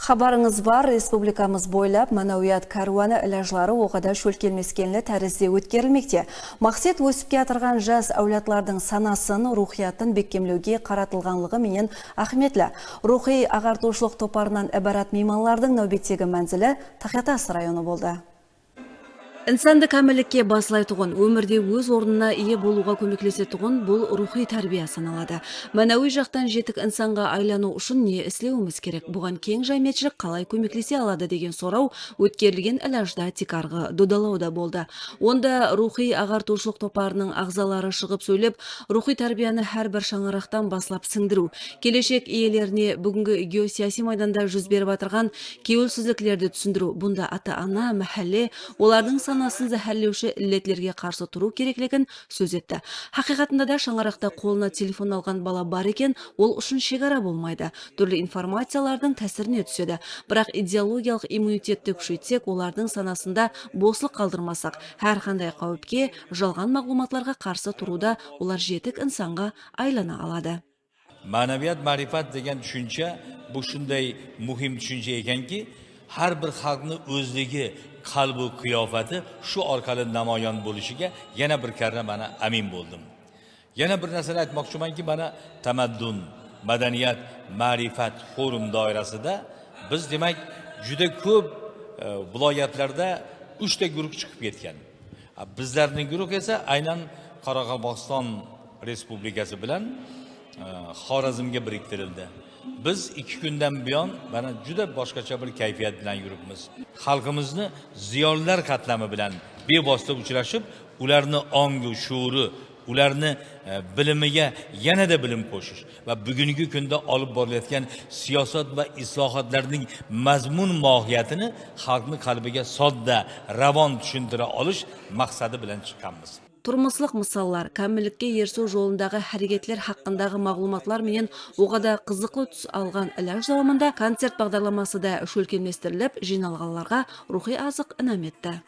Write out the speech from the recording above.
Xabarыңыз бар, республикамыз бойлап Манауият каруаны іләжлары оғада шөлкелмескенлі тәрізде өткерілмекте. Мақсет өсіпке атырған жас әулетлардың санасын, рухиятын беккемлеуге қаратылғанлығы менен ахметлі. Рухи ағартушылық топарынан әбарат мейманлардың нәубеттегі мәнзілі Тахиатас районы болды. Инсанды кәмілікке басылай тұғын, өмірде өз орнына ие болуға көмеклесе тұғын, бұл рухи тәрбия саналады. Манауи жақтан жетік инсанға айлану үшін не істеуіміз керек? Бұған кең жайметшілік қалай көмеклесе алады деген сорау өткерілген іләжда тикарғы додалауда болды. Онда рухи ағартушылық топарының ағзалары шығып сөйлеп, рухи тәрбияны әрбір шаңырақтан баслап сіңдіру, келешек иелеріне бүгінгі геосияси майданда жүз беріп атырған кеуілсіздіктерді түсіндіру, бұнда ата-ана, мәхәлле, олардың санасын зәһәрлеуші іллетлерге қарсы тұру керектігін сөз етті. Хақиқатында да шаңырақта қолына телефон алған бала бар екен, ол үшін шекара болмайды. Түрлі информациялардың тәсіріне түседі. Бірақ идеологиялық иммунитетті күшейтсек, олардың санасында босылық қалдырмасақ, әрқандай қауіпке, жалған мағлұматларға қарсы тұруда олар жетік инсанға айлана алады. Ma'naviyat, ma'rifat degan tushuncha bu shunday muhim tushuncha ekanki, har bir xalqning o'zligi, qalbi, qiyofati shu orqali namoyon bo'lishiga yana bir karra mana amin bo'ldim. Yana bir narsani aytmoqchimanki, mana tamaddun, madaniyat, ma'rifat forum doirasida biz demak juda ko'p viloyatlarda 3 ta guruh chiqib ketgan. Bizlarning guruh esa aynan Qoraqalpog'iston Respublikasi bilan Xorazmga biriktirildi. Biz 2 kundan buyon mana juda boshqacha bir kayfiyat bilan yuribmiz. Xalqimizni ziyolilar qatlami bilan bevosita uchrashib, ularni ongi, shuuri, ularni bilimiga yanada bilim qo'shish va bugungi kunda olib borilayotgan siyosat va islohotlarning mazmun mohiyatini xalqning qalbiga sodda, ravon tushuntira olish maqsadi bilan chiqqanmiz. Тұрмыслық мысаллар, кәмілікке ерсу жолындағы әрекетлер хақындағы мағлұматлар менен оғада қызықлы түс алған іләж завамында концерт бағдарламасы да шөлкелместіріліп, жиналғанларға рухи азық інәм етті.